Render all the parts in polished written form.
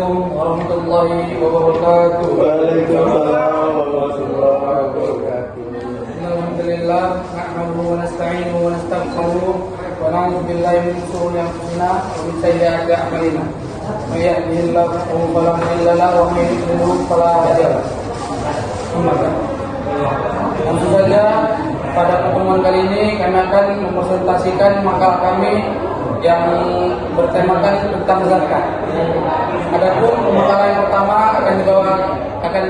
Assalamualaikum warahmatullahi wabarakatuh. Waalaikumsalam warahmatullahi wabarakatuh. Alhamdulillah, nahmaduhu wa nasta'inuhu wa nastaghfiruh wa na'udzu billahi min shururi anfusina wa min sayyiati a'malina. May yahdihillahu fala mudilla lahu wa may yudlil fala hadiya lahu. Langsung saja pada pertemuan kali ini kami akan mempresentasikan makalah kami yang bertemakan tentang zakat. Adapun makalah yang pertama akan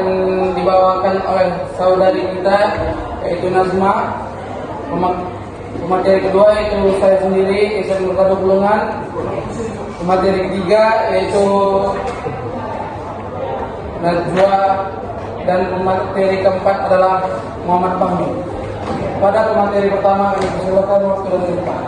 dibawakan oleh saudari kita yaitu Nazma. Pemateri kedua yaitu saya sendiri Ihsan Murtado Bulungan. Pemateri ketiga yaitu Najwa, dan pemateri keempat adalah Muhammad Fahmi. Pada pemateri pertama kami persilakan waktu dan tempat.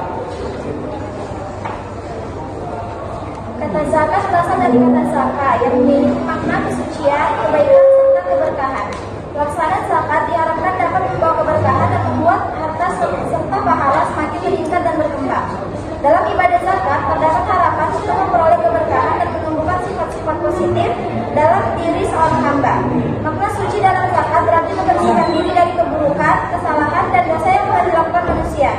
Kata zakat berasal dari kata zakat yang memiliki makna kesucian, kebaikan, serta keberkahan. Pelaksanaan zakat diharapkan dapat membawa keberkahan dan membuat harta serta pahala semakin meningkat dan berkembang. Dalam ibadah zakat terdapat harapan untuk memperoleh keberkahan dan menumbuhkan sifat-sifat positif dalam diri seorang hamba. Makna suci dalam zakat berarti membersihkan diri dari keburukan, kesalahan, dan dosa yang telah dilakukan manusia.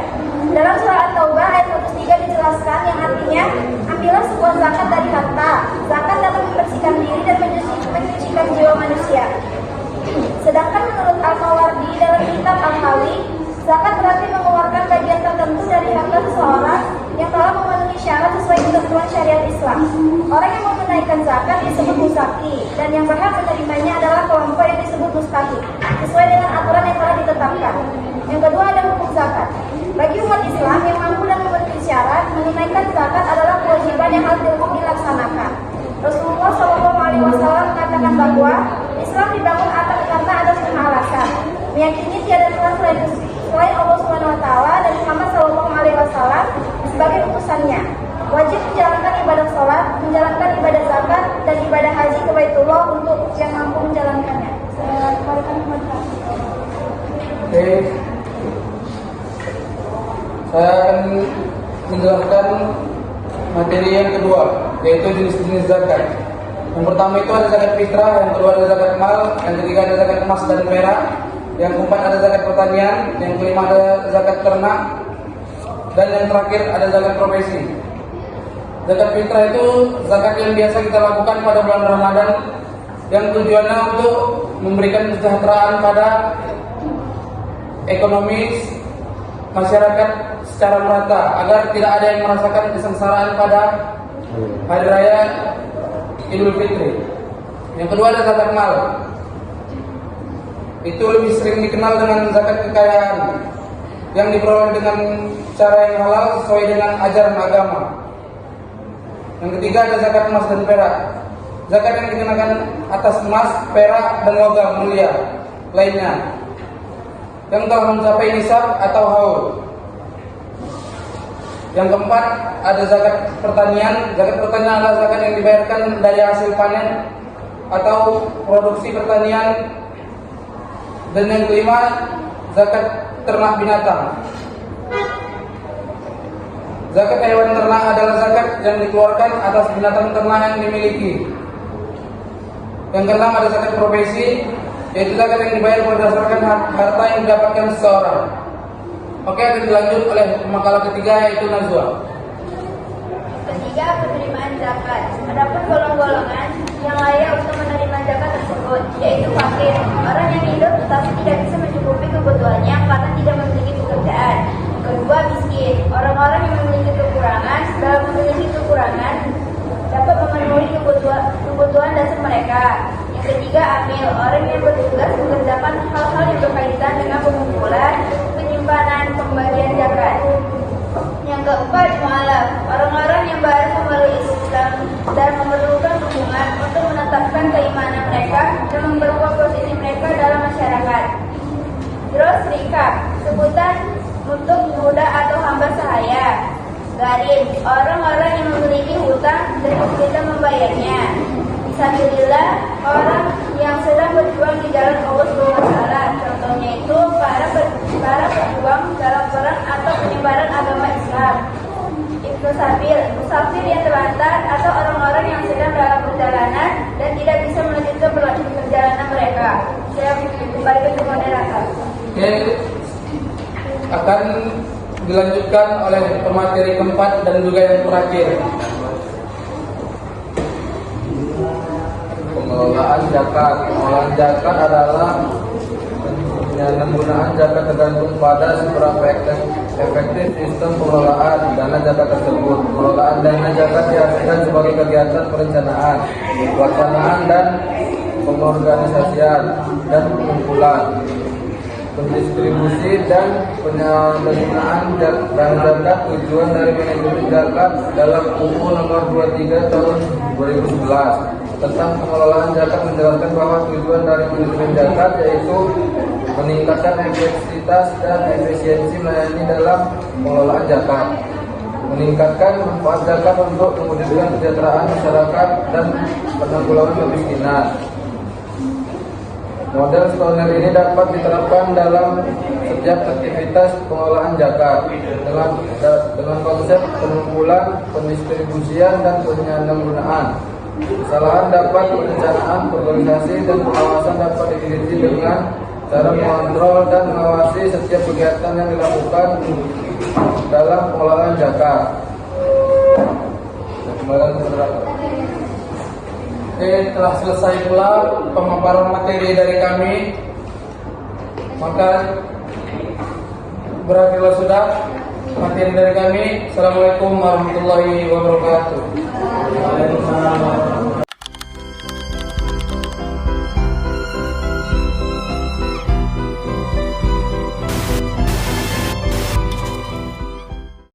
Dalam surah At-Taubah ayat 103 dijelaskan yang artinya, ambillah sebuah zakat dari harta. Zakat dapat membersihkan diri dan menyucikan jiwa manusia. Sedangkan menurut Al-Mawardi dalam kitab Al-Hawi, zakat berarti mengeluarkan bagian tertentu dari harta seseorang yang telah memenuhi syarat sesuai ketentuan syariat Islam. Orang yang menunaikan zakat disebut muzaki, dan yang berhak menerimanya adalah kelompok yang disebut mustahik, sesuai dengan aturan yang telah ditetapkan. Yang kedua ada hukum zakat. Bagi umat Islam yang mampu dan memenuhi syarat, menunaikan zakat adalah kewajiban yang harus dilaksanakan. Rasulullah SAW mengatakan bahwa Islam dibangun karena ada sejumlah alasan. Meyakini tiada Tuhan selain Allah SWT dan Muhammad SAW sebagai utusannya. Wajib menjalankan ibadah sholat, menjalankan ibadah zakat, dan ibadah haji ke Baitullah untuk yang mampu menjalankannya. Oke. Saya akan menjelaskan materi yang kedua, yaitu jenis-jenis zakat. Yang pertama itu ada zakat fitrah, yang kedua ada zakat mal, yang ketiga ada zakat emas dan perak, yang keempat ada zakat pertanian, yang kelima ada zakat ternak, dan yang terakhir ada zakat profesi. Zakat fitrah itu zakat yang biasa kita lakukan pada bulan Ramadan, yang tujuannya untuk memberikan kesejahteraan pada ekonomi masyarakat secara merata, agar tidak ada yang merasakan kesengsaraan pada hari raya Idul Fitri. Yang kedua ada zakat mal. Itu lebih sering dikenal dengan zakat kekayaan, yang diperoleh dengan cara yang halal sesuai dengan ajaran agama. Yang ketiga ada zakat emas dan perak. Zakat yang dikenakan atas emas, perak, dan logam mulia lainnya yang telah mencapai nisab atau haul. Yang keempat ada zakat pertanian. Zakat pertanian adalah zakat yang dibayarkan dari hasil panen atau produksi pertanian. Dan yang kelima zakat ternak binatang. Zakat hewan ternak adalah zakat yang dikeluarkan atas binatang ternak yang dimiliki. Yang keenam ada zakat profesi, yaitu zakat yang dibayar berdasarkan harta yang didapatkan seseorang. Oke, akan dilanjut oleh makalah ketiga yaitu Najwa. Ketiga, penerimaan zakat. Adapun golongan-golongan yang layak untuk menerima zakat tersebut, yaitu fakir, orang yang hidup tetapi tidak bisa mencukupi kebutuhannya karena tidak memiliki pekerjaan. Kedua, miskin, orang-orang yang memiliki kekurangan dalam memiliki kekurangan dapat memenuhi kebutuhan dasar mereka. Yang ketiga, amil, orang yang bertugas mengerjakan hal-hal yang berkaitan dengan pengumpulan, penyimpanan, pembagian zakat. Yang keempat, mu'alaf, orang-orang yang baru memeluk Islam dan memerlukan dukungan untuk menetapkan keimanan mereka dan memperkuat posisi mereka dalam masyarakat. Terus, rikab, sebutan untuk budak atau hamba sahaya. Gharib, orang-orang yang memiliki hutang dan kesulitan membayarnya. Fisabilillah, orang yang sedang berjuang di jalan Allah SWT. Contohnya itu para pejuang dalam perang atau penyebaran agama Islam. Ibnu Sabil, musafir yang terlantar atau orang-orang yang sedang dalam perjalanan akan dilanjutkan oleh pemateri keempat dan juga yang terakhir. Pengelolaan zakat. Pengelolaan zakat adalah penggunaan zakat tergantung pada seberapa efektif sistem pengelolaan dana zakat tersebut. Pengelolaan dana zakat diartikan sebagai kegiatan perencanaan, pelaksanaan dan pengorganisasian dan pengumpulan, pendistribusi dan penyalahgunaan dana zakat. Tujuan dari manajemen zakat dalam UU nomor 23 tahun 2011 tentang pengelolaan zakat menjelaskan bahwa tujuan dari manajemen zakat yaitu meningkatkan efektivitas dan efisiensi melayani dalam pengelolaan zakat, meningkatkan manfaat zakat untuk mewujudkan kesejahteraan masyarakat dan penanggulangan kemiskinan. Model standar ini dapat diterapkan dalam setiap aktivitas pengelolaan zakat dengan konsep pengumpulan, pendistribusian dan penyalahgunaan. Kesalahan dapat perencanaan, organisasi dan pengawasan dapat dideteksi dengan cara mengontrol dan mengawasi setiap kegiatan yang dilakukan dalam pengelolaan zakat. Oke, telah selesai pula pemaparan materi dari kami. Maka berakhirlah sudah materi dari kami. Assalamualaikum warahmatullahi wabarakatuh.